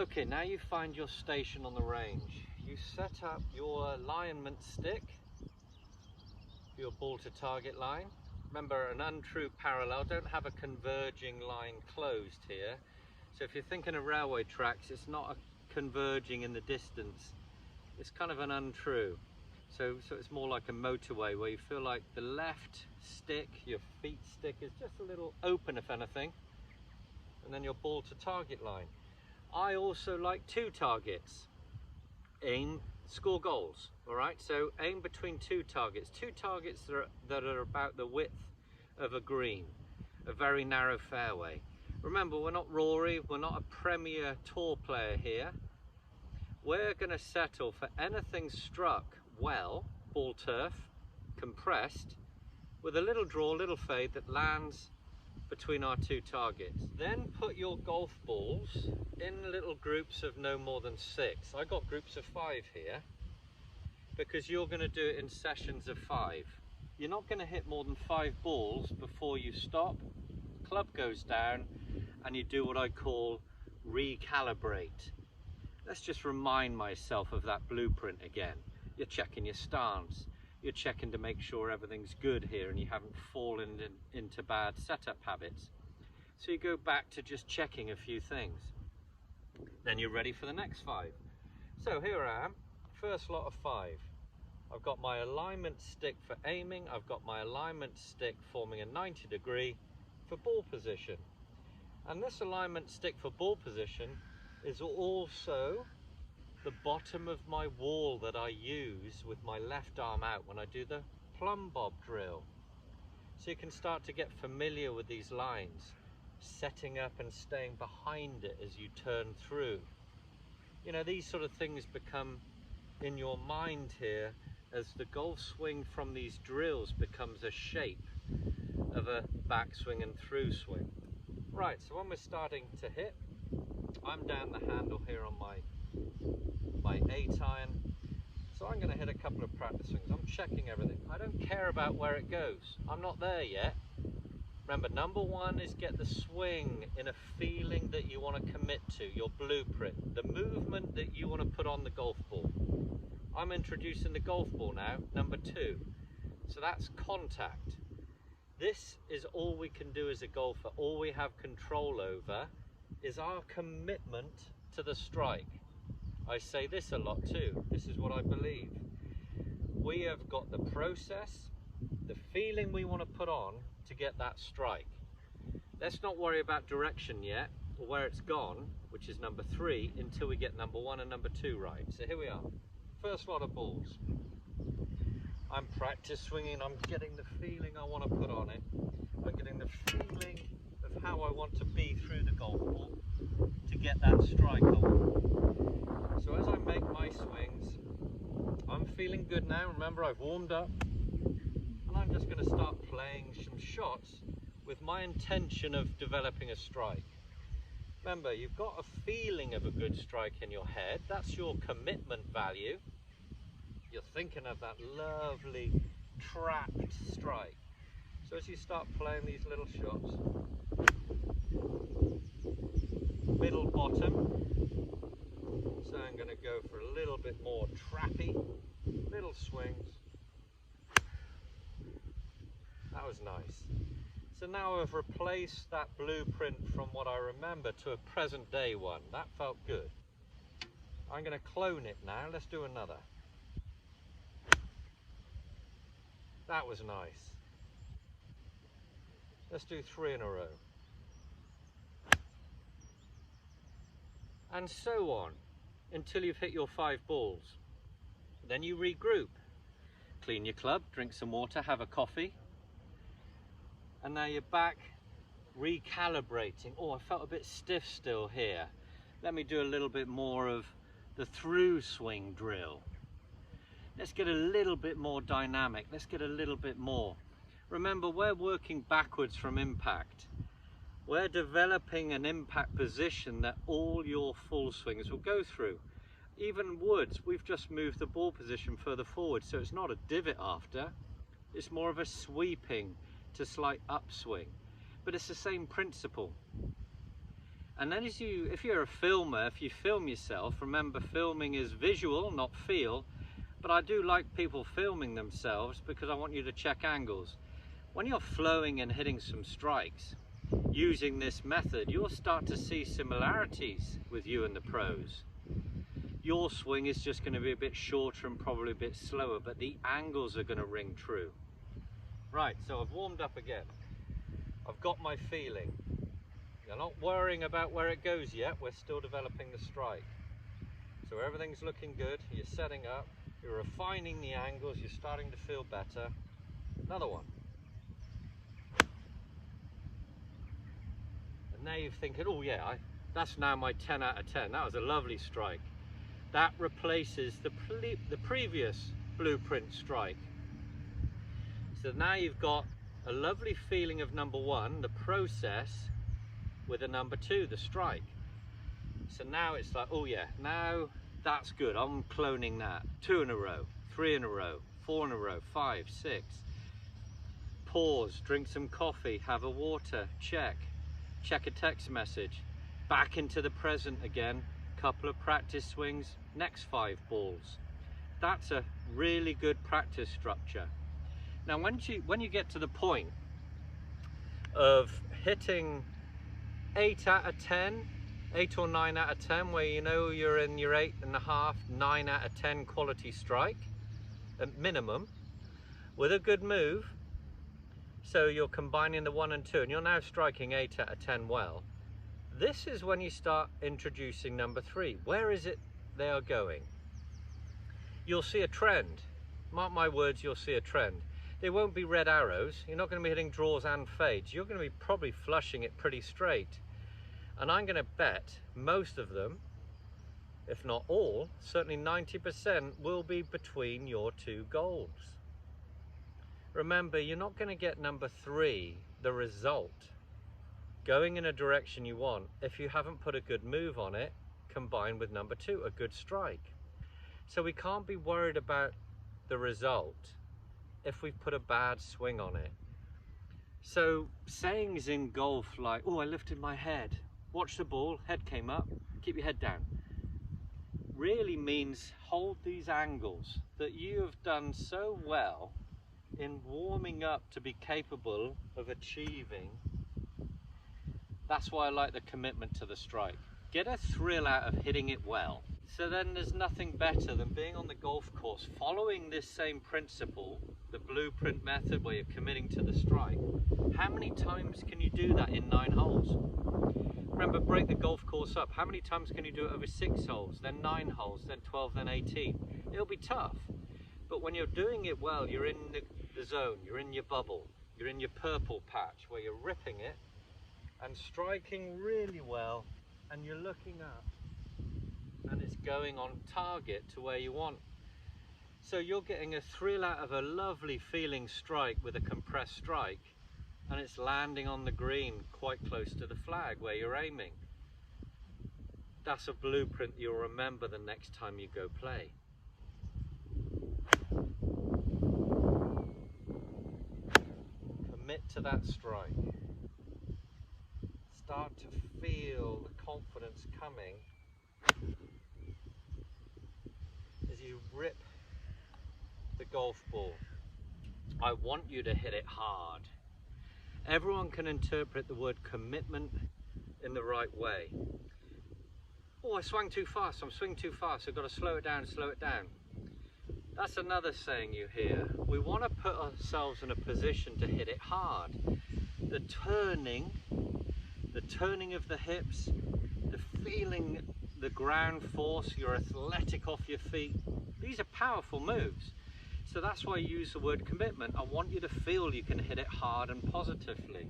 Okay, now you find your station on the range. You set up your alignment stick, your ball to target line. Remember, an untrue parallel, don't have a converging line closed here. So if you're thinking of railway tracks, it's not a converging in the distance. It's kind of an untrue. So it's more like a motorway where you feel like the left stick, your feet stick, is just a little open if anything, and then your ball to target line. I also like two targets. Aim, score goals, all right? So aim between two targets that are about the width of a green, a very narrow fairway. Remember, we're not Rory, we're not a Premier Tour player here. We're gonna settle for anything struck well, ball turf, compressed, with a little draw, little fade that lands between our two targets. Then put your golf balls in little groups of no more than 6. I got groups of 5 here because you're going to do it in sessions of 5. You're not going to hit more than 5 balls before you stop, club goes down, and you do what I call recalibrate. Let's just remind myself of that blueprint again. You're checking your stance. You're checking to make sure everything's good here and you haven't fallen into bad setup habits. So you go back to just checking a few things. Then you're ready for the next 5. So here I am, first lot of 5. I've got my alignment stick for aiming. I've got my alignment stick forming a 90 degree for ball position. And this alignment stick for ball position is also the bottom of my wall that I use with my left arm out when I do the plumb bob drill. So you can start to get familiar with these lines, setting up and staying behind it as you turn through. You know, these sort of things become in your mind here as the golf swing from these drills becomes a shape of a backswing and through swing. Right, so when we're starting to hit, I'm down the handle here on my 8 iron, so I'm going to hit a couple of practice swings. I'm checking everything. I don't care about where it goes. I'm not there yet. Remember, number 1 is get the swing in a feeling that you want to commit to, your blueprint, the movement that you want to put on the golf ball. I'm introducing the golf ball now, number 2. So that's contact. This is all we can do as a golfer. All we have control over is our commitment to the strike. I say this a lot too. This is what I believe. We have got the process, the feeling we want to put on to get that strike. Let's not worry about direction yet, or where it's gone, which is number 3, until we get number 1 and number 2 right. So here we are. First lot of balls. I'm practice swinging. I'm getting the feeling I want to put on it. I'm getting the feeling of how I want to be through the golf ball to get that strike on. So as I make my swings, I'm feeling good now. Remember, I've warmed up, and I'm just going to start playing some shots with my intention of developing a strike. Remember, you've got a feeling of a good strike in your head. That's your commitment value. You're thinking of that lovely trapped strike. So as you start playing these little shots, middle bottom, so I'm going to go for a little bit more trappy, little swings. That was nice. So now I've replaced that blueprint from what I remember to a present day one. That felt good. I'm going to clone it now. Let's do another. That was nice. Let's do 3 in a row. And so on until you've hit your 5 balls. Then you regroup. Clean your club, drink some water, have a coffee. And now you're back recalibrating. Oh, I felt a bit stiff still here. Let me do a little bit more of the through swing drill. Let's get a little bit more dynamic. Let's get a little bit more. Remember, we're working backwards from impact. We're developing an impact position that all your full swings will go through. Even woods, we've just moved the ball position further forward, so it's not a divot after. It's more of a sweeping to slight upswing. But it's the same principle. And then if you're a filmer, if you film yourself, remember filming is visual, not feel, but I do like people filming themselves because I want you to check angles. When you're flowing and hitting some strikes, using this method, you'll start to see similarities with you and the pros. Your swing is just going to be a bit shorter and probably a bit slower, but the angles are going to ring true. Right, so I've warmed up again. I've got my feeling. You're not worrying about where it goes yet, we're still developing the strike. So everything's looking good, you're setting up, you're refining the angles, you're starting to feel better. Another one. And now you're thinking, oh yeah, that's now my 10 out of 10. That was a lovely strike. That replaces the previous blueprint strike. So now you've got a lovely feeling of number one, the process, with a number two, the strike. So now it's like, oh yeah, now that's good. I'm cloning that. 2 in a row, 3 in a row, 4 in a row, 5, 6. Pause, drink some coffee, have a water, check a text message, back into the present again, couple of practice swings, next 5 balls. That's a really good practice structure. Now when you get to the point of hitting 8 out of 10, 8 or 9 out of 10, where you know you're in your 8.5, 9 out of 10 quality strike at minimum, with a good move, so you're combining the 1 and 2 and you're now striking 8 out of 10 well, this is when you start introducing number 3. Where is it they are going? You'll see a trend. Mark my words, you'll see a trend. They won't be red arrows. You're not going to be hitting draws and fades. You're going to be probably flushing it pretty straight. And I'm going to bet most of them, if not all, certainly 90% will be between your 2 goals. Remember, you're not going to get number 3, the result, going in a direction you want, if you haven't put a good move on it, combined with number 2, a good strike. So we can't be worried about the result if we've put a bad swing on it. So sayings in golf like, oh, I lifted my head, watch the ball, head came up, keep your head down, really means hold these angles that you have done so well in warming up to be capable of achieving. That's why I like the commitment to the strike. Get a thrill out of hitting it well. So then there's nothing better than being on the golf course, following this same principle, the blueprint method where you're committing to the strike. How many times can you do that in 9 holes? Remember, break the golf course up. How many times can you do it over 6 holes, then 9 holes, then 12, then 18? It'll be tough. But when you're doing it well, you're in the zone, you're in your bubble, you're in your purple patch where you're ripping it and striking really well, and you're looking up and it's going on target to where you want. So you're getting a thrill out of a lovely feeling strike with a compressed strike, and it's landing on the green quite close to the flag where you're aiming. That's a blueprint you'll remember the next time you go play. Commit to that strike. Start to feel the confidence coming as you rip the golf ball. I want you to hit it hard. Everyone can interpret the word commitment in the right way. Oh, I swung too fast, I'm swinging too fast, I've got to slow it down, slow it down. That's another saying you hear. We want to put ourselves in a position to hit it hard. The turning of the hips, the feeling the ground force, you're athletic off your feet. These are powerful moves. So that's why I use the word commitment. I want you to feel you can hit it hard and positively.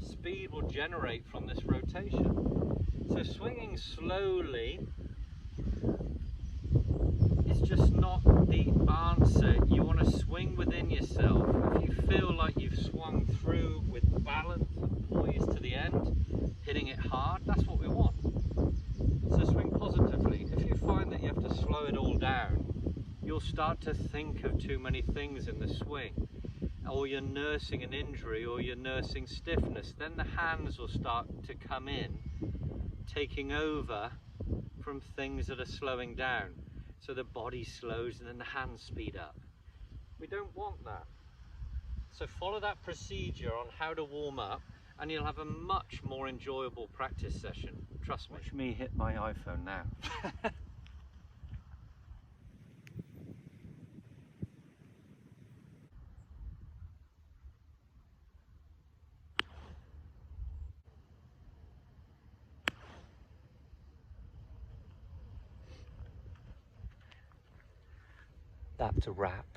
Speed will generate from this rotation. So swinging slowly is just not the answer. You want to swing within yourself. If you feel like you've swung through with balance and poise to the end, hitting it hard, that's what we want. So swing positively. If you find that you have to slow it all down, you'll start to think of too many things in the swing, or you're nursing an injury, or you're nursing stiffness. Then the hands will start to come in taking over from things that are slowing down. So the body slows and then the hands speed up. We don't want that. So follow that procedure on how to warm up and you'll have a much more enjoyable practice session. Trust me. Watch me hit my iPhone now. That's a wrap.